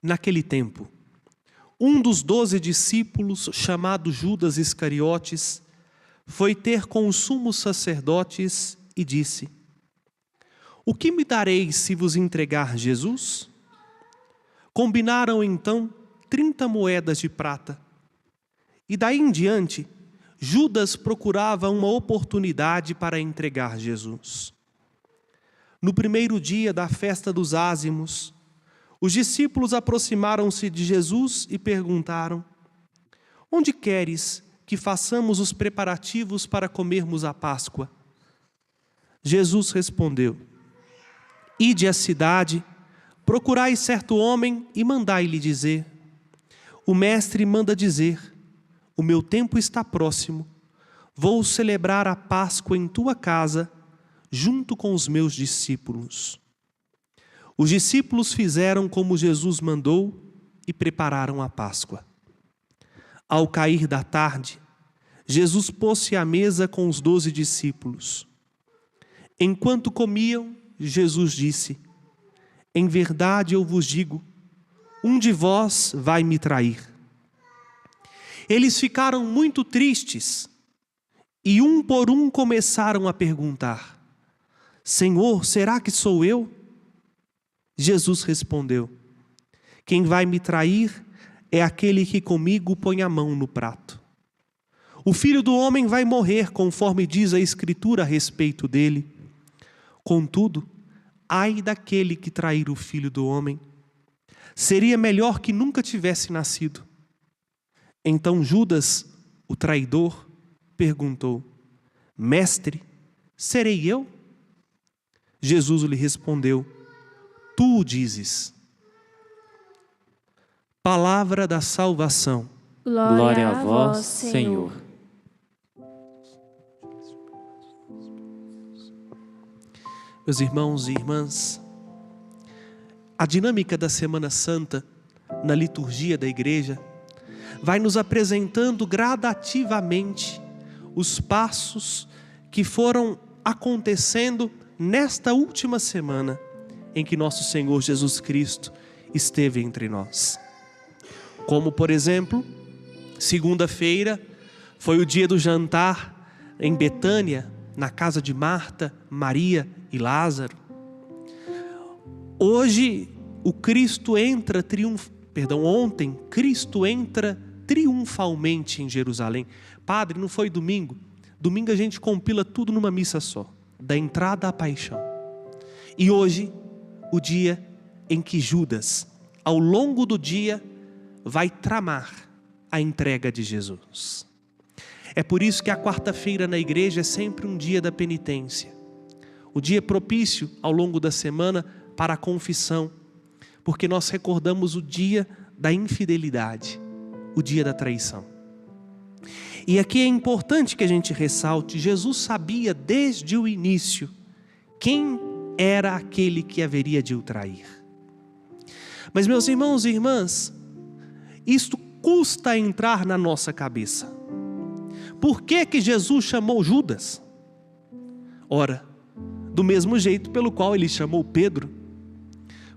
Naquele tempo, um dos 12 discípulos, chamado Judas Iscariotes, foi ter com os sumos sacerdotes e disse: o que me dareis se vos entregar Jesus? Combinaram então 30 moedas de prata. E daí em diante, Judas procurava uma oportunidade para entregar Jesus. No primeiro dia da festa dos ázimos, os discípulos aproximaram-se de Jesus e perguntaram: onde queres que façamos os preparativos para comermos a Páscoa? Jesus respondeu: ide à cidade, procurai certo homem e mandai-lhe dizer: o mestre manda dizer, o meu tempo está próximo, vou celebrar a Páscoa em tua casa, junto com os meus discípulos. Os discípulos fizeram como Jesus mandou e prepararam a Páscoa. Ao cair da tarde, Jesus pôs-se à mesa com os 12 discípulos. Enquanto comiam, Jesus disse: em verdade eu vos digo, um de vós vai me trair. Eles ficaram muito tristes e um por um começaram a perguntar: Senhor, será que sou eu? Jesus respondeu: quem vai me trair é aquele que comigo põe a mão no prato. O Filho do Homem vai morrer, conforme diz a Escritura a respeito dele. Contudo, ai daquele que trair o Filho do Homem. Seria melhor que nunca tivesse nascido. Então Judas, o traidor, perguntou: mestre, serei eu? Jesus lhe respondeu: tu o dizes. Palavra da salvação. Glória a vós, Senhor. Meus irmãos e irmãs, a dinâmica da Semana Santa na liturgia da igreja vai nos apresentando gradativamente os passos que foram acontecendo nesta última semana em que nosso Senhor Jesus Cristo esteve entre nós. Como, por exemplo, segunda-feira foi o dia do jantar em Betânia, na casa de Marta, Maria e Lázaro. Hoje, ontem, Cristo entra triunfalmente em Jerusalém. Padre, não foi domingo? Domingo a gente compila tudo numa missa só, da entrada à paixão. E hoje, o dia em que Judas, ao longo do dia, vai tramar a entrega de Jesus. É por isso que a quarta-feira na igreja é sempre um dia da penitência. O dia propício ao longo da semana para a confissão, porque nós recordamos o dia da infidelidade, o dia da traição. E aqui é importante que a gente ressalte: Jesus sabia desde o início quem era aquele que haveria de o trair. Mas, meus irmãos e irmãs, isto custa entrar na nossa cabeça. Por que que Jesus chamou Judas? Ora, do mesmo jeito pelo qual ele chamou Pedro.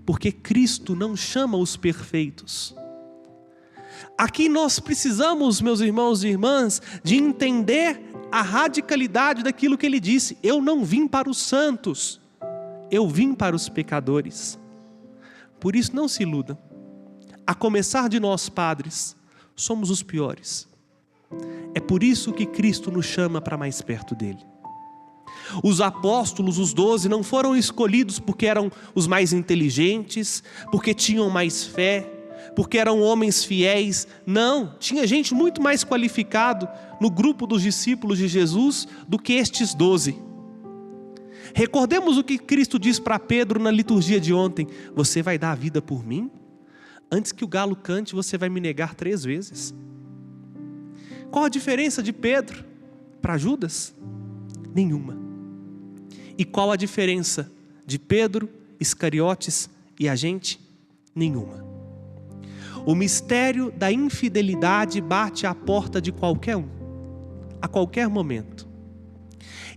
Porque Cristo não chama os perfeitos. Aqui nós precisamos, meus irmãos e irmãs, de entender a radicalidade daquilo que ele disse: eu não vim para os santos, eu vim para os pecadores. Por isso não se iludam. A começar de nós, padres, somos os piores. É por isso que Cristo nos chama para mais perto dele. Os apóstolos, os 12, não foram escolhidos porque eram os mais inteligentes, porque tinham mais fé, porque eram homens fiéis. Não, tinha gente muito mais qualificado no grupo dos discípulos de Jesus do que estes 12. Recordemos o que Cristo diz para Pedro na liturgia de ontem: você vai dar a vida por mim? Antes que o galo cante, você vai me negar 3 vezes. Qual a diferença de Pedro para Judas? Nenhuma. E qual a diferença de Pedro, Iscariotes e a gente? Nenhuma. O mistério da infidelidade bate à porta de qualquer um, a qualquer momento.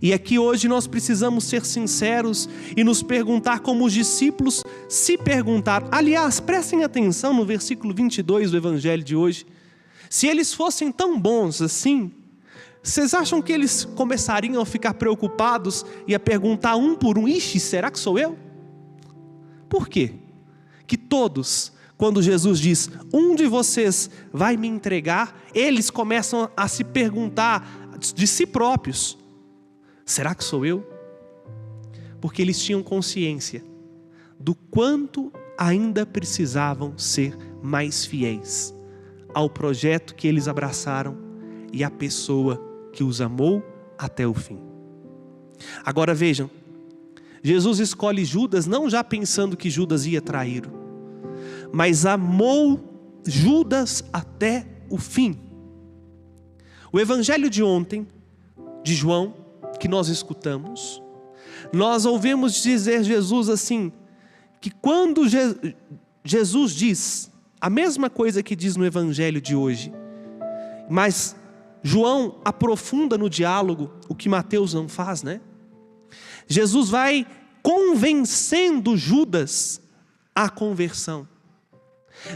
E aqui hoje nós precisamos ser sinceros e nos perguntar como os discípulos se perguntaram. Aliás, prestem atenção no versículo 22 do evangelho de hoje. Se eles fossem tão bons assim, vocês acham que eles começariam a ficar preocupados e a perguntar um por um: ixi, será que sou eu? Por quê? Que todos, quando Jesus diz, um de vocês vai me entregar, eles começam a se perguntar de si próprios: será que sou eu? Porque eles tinham consciência do quanto ainda precisavam ser mais fiéis ao projeto que eles abraçaram e à pessoa que os amou até o fim. Agora vejam, Jesus escolhe Judas não já pensando que Judas ia traí-lo, mas amou Judas até o fim. O evangelho de ontem, de João, que nós escutamos, nós ouvimos dizer Jesus assim, que quando Jesus diz a mesma coisa que diz no evangelho de hoje, mas João aprofunda no diálogo o que Mateus não faz, né? Jesus vai convencendo Judas à conversão.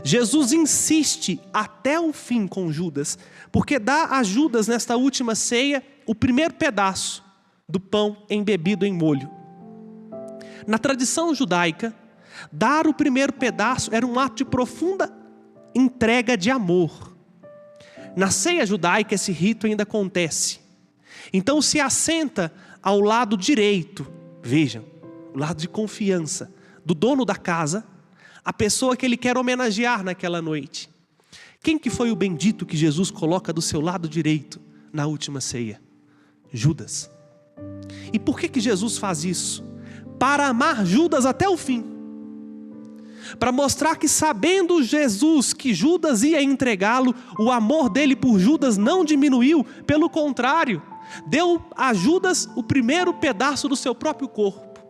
Jesus insiste até o fim com Judas, porque dá a Judas nesta última ceia o primeiro pedaço do pão embebido em molho. Na tradição judaica, dar o primeiro pedaço era um ato de profunda entrega de amor. Na ceia judaica esse rito ainda acontece. Então se assenta ao lado direito, vejam, o lado de confiança do dono da casa, a pessoa que ele quer homenagear naquela noite. Quem que foi o bendito que Jesus coloca do seu lado direito na última ceia? Judas. E por que Jesus faz isso? Para amar Judas até o fim. Para mostrar que, sabendo Jesus que Judas ia entregá-lo, o amor dele por Judas não diminuiu, pelo contrário, deu a Judas o primeiro pedaço do seu próprio corpo.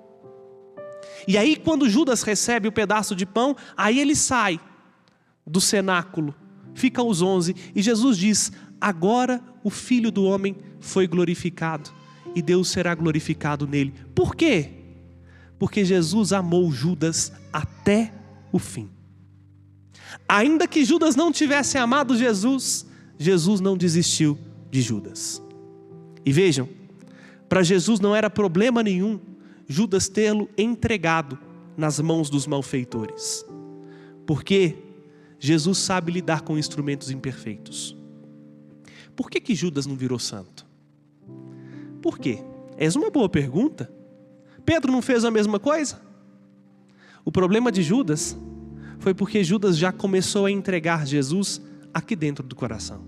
E aí quando Judas recebe o pedaço de pão, aí ele sai do cenáculo, fica aos 11, e Jesus diz: agora o Filho do Homem foi glorificado, e Deus será glorificado nele. Por quê? Porque Jesus amou Judas até o fim. Ainda que Judas não tivesse amado Jesus, Jesus não desistiu de Judas. E vejam, para Jesus não era problema nenhum Judas tê-lo entregado nas mãos dos malfeitores, porque Jesus sabe lidar com instrumentos imperfeitos. Por que Judas não virou santo? Por quê? Essa é uma boa pergunta. Pedro não fez a mesma coisa? O problema de Judas foi porque Judas já começou a entregar Jesus aqui dentro do coração.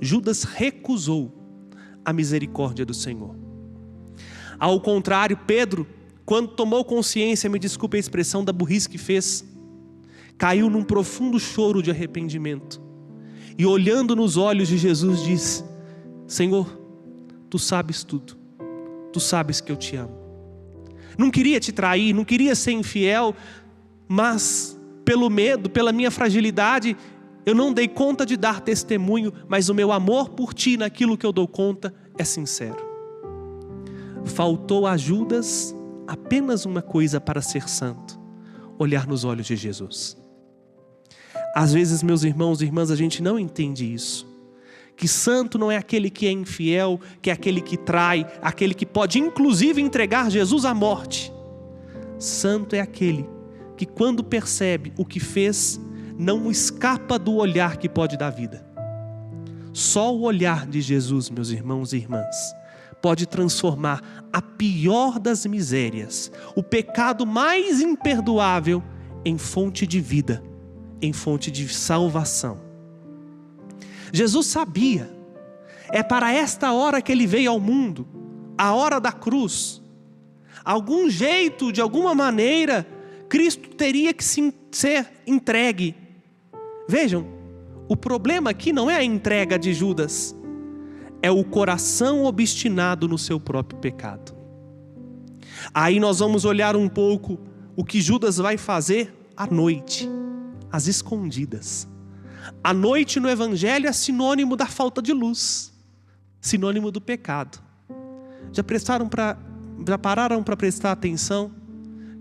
Judas recusou a misericórdia do Senhor. Ao contrário, Pedro, quando tomou consciência, me desculpe a expressão, da burrice que fez, caiu num profundo choro de arrependimento. E olhando nos olhos de Jesus disse: Senhor, Tu sabes tudo. Tu sabes que eu te amo. Não queria te trair, não queria ser infiel, mas pelo medo, pela minha fragilidade, eu não dei conta de dar testemunho, mas o meu amor por Ti naquilo que eu dou conta é sincero. Faltou a Judas apenas uma coisa para ser santo: olhar nos olhos de Jesus. Às vezes, meus irmãos e irmãs, a gente não entende isso. Que santo não é aquele que é infiel, que é aquele que trai, aquele que pode inclusive entregar Jesus à morte. Santo é aquele que, quando percebe o que fez, não escapa do olhar que pode dar vida. Só o olhar de Jesus, meus irmãos e irmãs, pode transformar a pior das misérias, o pecado mais imperdoável, em fonte de vida, em fonte de salvação. Jesus sabia, é para esta hora que Ele veio ao mundo, a hora da cruz. Algum jeito, de alguma maneira, Cristo teria que ser entregue. Vejam, o problema aqui não é a entrega de Judas, é o coração obstinado no seu próprio pecado. Aí nós vamos olhar um pouco o que Judas vai fazer à noite, às escondidas. A noite no Evangelho é sinônimo da falta de luz, sinônimo do pecado. Já pararam para prestar atenção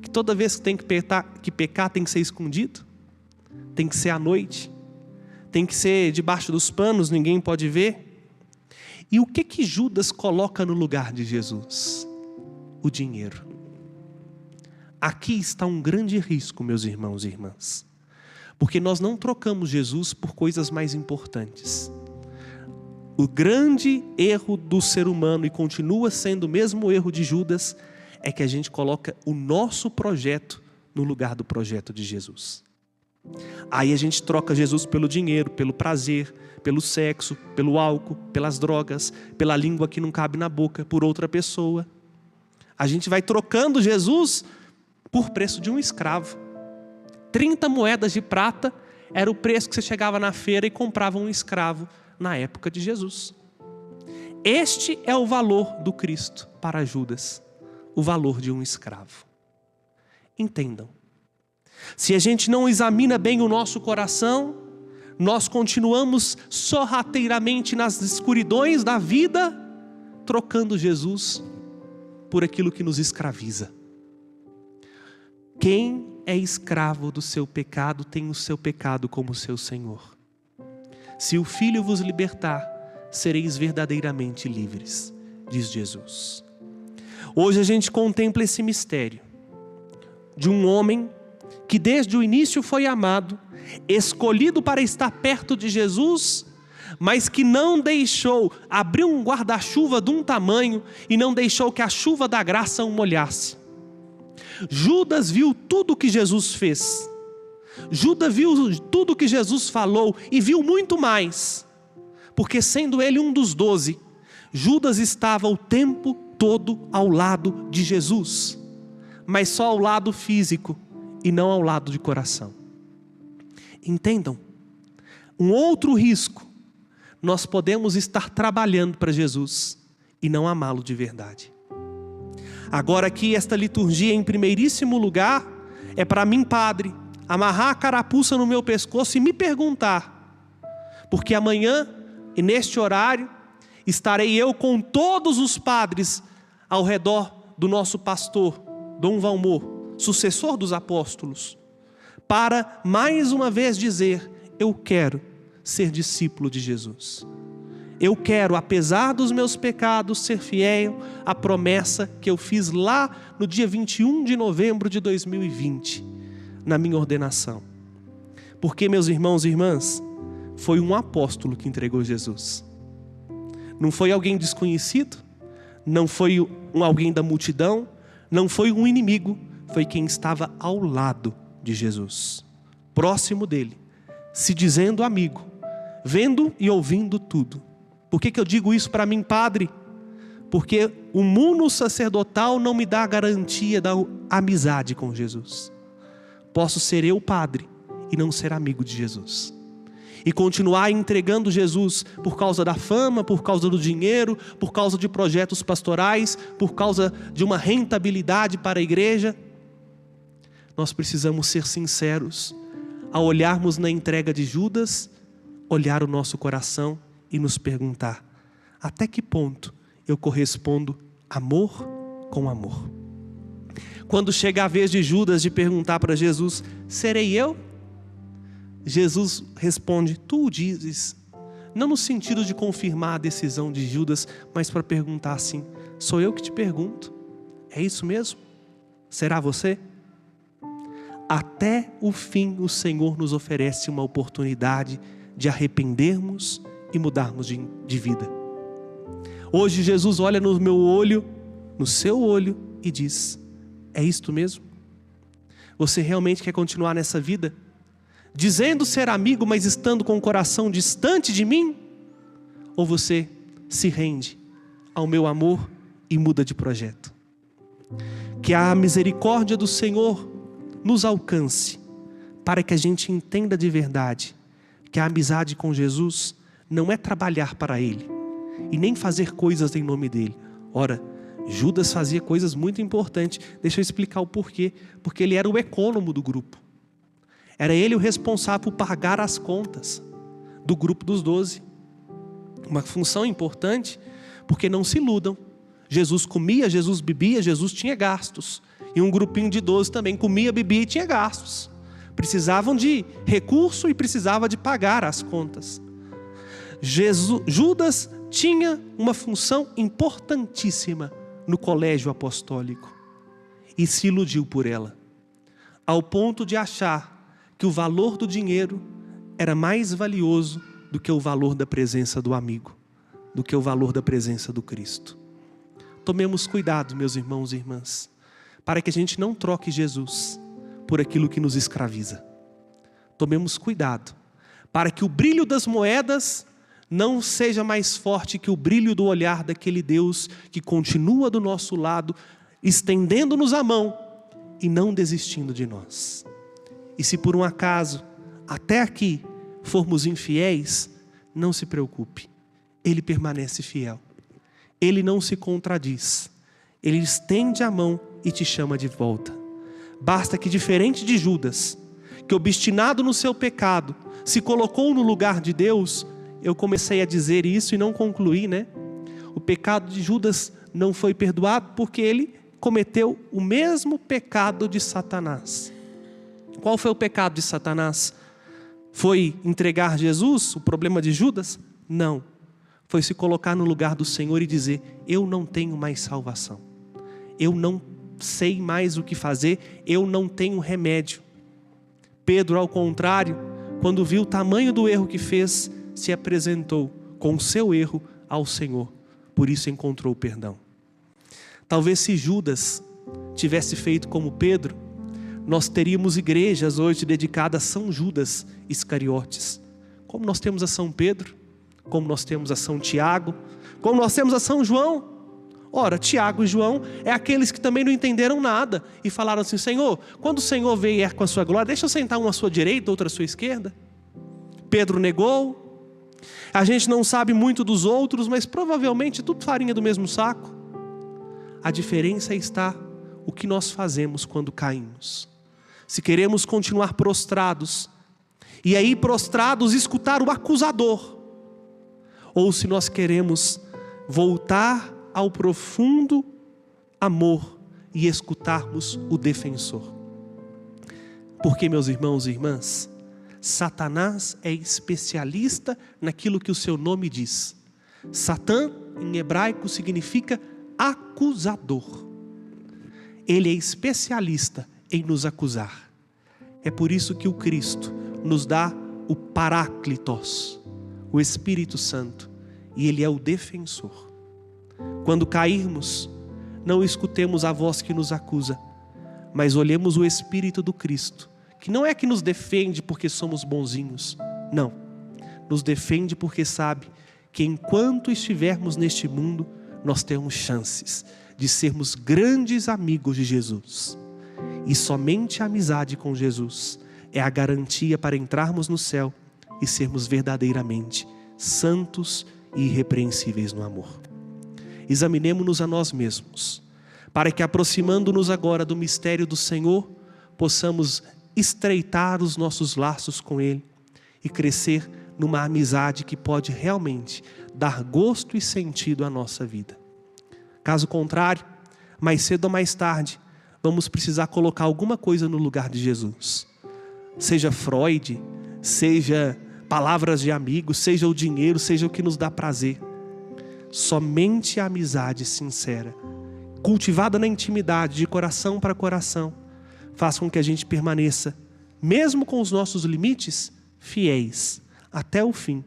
que toda vez que tem que pecar tem que ser escondido? Tem que ser à noite? Tem que ser debaixo dos panos, ninguém pode ver? E o que Judas coloca no lugar de Jesus? O dinheiro. Aqui está um grande risco, meus irmãos e irmãs. Porque nós não trocamos Jesus por coisas mais importantes. O grande erro do ser humano, e continua sendo o mesmo erro de Judas, é que a gente coloca o nosso projeto no lugar do projeto de Jesus. Aí a gente troca Jesus pelo dinheiro, pelo prazer, pelo sexo, pelo álcool, pelas drogas, pela língua que não cabe na boca, por outra pessoa. A gente vai trocando Jesus por preço de um escravo. 30 moedas de prata era o preço que você chegava na feira e comprava um escravo na época de Jesus. Este é o valor do Cristo para Judas, o valor de um escravo. Entendam, se a gente não examina bem o nosso coração, nós continuamos sorrateiramente nas escuridões da vida, trocando Jesus por aquilo que nos escraviza. Quem é escravo do seu pecado tem o seu pecado como seu Senhor. Se o Filho vos libertar, sereis verdadeiramente livres, diz Jesus. Hoje a gente contempla esse mistério de um homem que desde o início foi amado, escolhido para estar perto de Jesus, mas que não deixou, abriu um guarda-chuva de um tamanho e não deixou que a chuva da graça o molhasse. Judas viu tudo que Jesus fez. Judas viu tudo que Jesus falou e viu muito mais. Porque sendo ele um dos 12, Judas estava o tempo todo ao lado de Jesus. Mas só ao lado físico e não ao lado de coração. Entendam, um outro risco, nós podemos estar trabalhando para Jesus e não amá-lo de verdade. Agora aqui esta liturgia em primeiríssimo lugar é para mim, padre, amarrar a carapuça no meu pescoço e me perguntar, porque amanhã e neste horário estarei eu com todos os padres ao redor do nosso pastor Dom Valmor, sucessor dos apóstolos, para mais uma vez dizer: eu quero ser discípulo de Jesus. Eu quero, apesar dos meus pecados, ser fiel à promessa que eu fiz lá no dia 21 de novembro de 2020, na minha ordenação. Porque, meus irmãos e irmãs, foi um apóstolo que entregou Jesus. Não foi alguém desconhecido, não foi alguém da multidão, não foi um inimigo, foi quem estava ao lado de Jesus, próximo dele, se dizendo amigo, vendo e ouvindo tudo. Por que eu digo isso para mim, padre? Porque o mundo sacerdotal não me dá a garantia da amizade com Jesus. Posso ser eu padre e não ser amigo de Jesus. E continuar entregando Jesus por causa da fama, por causa do dinheiro, por causa de projetos pastorais, por causa de uma rentabilidade para a igreja. Nós precisamos ser sinceros. Ao olharmos na entrega de Judas, olhar o nosso coração e nos perguntar: até que ponto eu correspondo amor com amor? Quando chega a vez de Judas de perguntar para Jesus: serei eu? Jesus responde: tu o dizes. Não no sentido de confirmar a decisão de Judas, mas para perguntar assim: sou eu que te pergunto? É isso mesmo? Será você? Até o fim o Senhor nos oferece uma oportunidade de arrependermos e mudarmos de vida. Hoje Jesus olha no meu olho, no seu olho e diz: é isto mesmo? Você realmente quer continuar nessa vida? Dizendo ser amigo, mas estando com o coração distante de mim? Ou você se rende ao meu amor e muda de projeto? Que a misericórdia do Senhor nos alcance, para que a gente entenda de verdade que a amizade com Jesus não é trabalhar para Ele e nem fazer coisas em nome dEle. Ora, Judas fazia coisas muito importantes. Deixa eu explicar o porquê. Porque ele era o econômico do grupo. Era ele o responsável por pagar as contas do grupo dos 12. Uma função importante, porque não se iludam. Jesus comia, Jesus bebia, Jesus tinha gastos. E um grupinho de 12 também comia, bebia e tinha gastos. Precisavam de recurso e precisava de pagar as contas. Judas tinha uma função importantíssima no colégio apostólico e se iludiu por ela, ao ponto de achar que o valor do dinheiro era mais valioso do que o valor da presença do amigo, do que o valor da presença do Cristo. Tomemos cuidado, meus irmãos e irmãs, para que a gente não troque Jesus por aquilo que nos escraviza. Tomemos cuidado para que o brilho das moedas não seja mais forte que o brilho do olhar daquele Deus que continua do nosso lado, estendendo-nos a mão e não desistindo de nós. E se por um acaso, até aqui, formos infiéis, não se preocupe, Ele permanece fiel. Ele não se contradiz. Ele estende a mão e te chama de volta. Basta que, diferente de Judas, que obstinado no seu pecado, se colocou no lugar de Deus. Eu comecei a dizer isso e não concluí, né? O pecado de Judas não foi perdoado porque ele cometeu o mesmo pecado de Satanás. Qual foi o pecado de Satanás? Foi entregar Jesus, o problema de Judas? Não. Foi se colocar no lugar do Senhor e dizer: eu não tenho mais salvação. Eu não sei mais o que fazer, eu não tenho remédio. Pedro, ao contrário, quando viu o tamanho do erro que fez, se apresentou com o seu erro ao Senhor. Por isso encontrou perdão. Talvez se Judas tivesse feito como Pedro, nós teríamos igrejas hoje dedicadas a São Judas Iscariotes. Como nós temos a São Pedro, como nós temos a São Tiago, como nós temos a São João. Ora, Tiago e João é aqueles que também não entenderam nada e falaram assim: Senhor, quando o Senhor vier com a sua glória, deixa eu sentar uma à sua direita, outra à sua esquerda. Pedro negou. A gente não sabe muito dos outros, mas provavelmente tudo farinha do mesmo saco. A diferença está o que nós fazemos quando caímos. Se queremos continuar prostrados, e aí prostrados escutar o acusador, ou se nós queremos voltar ao profundo amor e escutarmos o defensor. Porque, meus irmãos e irmãs, Satanás é especialista naquilo que o seu nome diz. Satã, em hebraico, significa acusador. Ele é especialista em nos acusar. É por isso que o Cristo nos dá o Paráclitos, o Espírito Santo, e Ele é o defensor. Quando cairmos, não escutemos a voz que nos acusa, mas olhemos o Espírito do Cristo, que não é que nos defende porque somos bonzinhos, não. Nos defende porque sabe que enquanto estivermos neste mundo, nós temos chances de sermos grandes amigos de Jesus. E somente a amizade com Jesus é a garantia para entrarmos no céu e sermos verdadeiramente santos e irrepreensíveis no amor. Examinemo-nos a nós mesmos, para que, aproximando-nos agora do mistério do Senhor, possamos estreitar os nossos laços com Ele e crescer numa amizade que pode realmente dar gosto e sentido à nossa vida. Caso contrário, mais cedo ou mais tarde, vamos precisar colocar alguma coisa no lugar de Jesus. Seja Freud, seja palavras de amigos, seja o dinheiro, seja o que nos dá prazer. Somente a amizade sincera, cultivada na intimidade, de coração para coração, faz com que a gente permaneça, mesmo com os nossos limites, fiéis até o fim.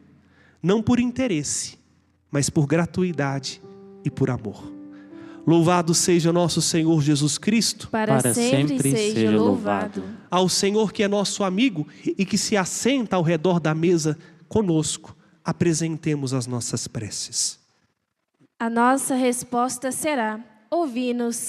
Não por interesse, mas por gratuidade e por amor. Louvado seja nosso Senhor Jesus Cristo. Para sempre seja louvado. Ao Senhor que é nosso amigo e que se assenta ao redor da mesa conosco, apresentemos as nossas preces. A nossa resposta será: ouvi-nos, Senhor.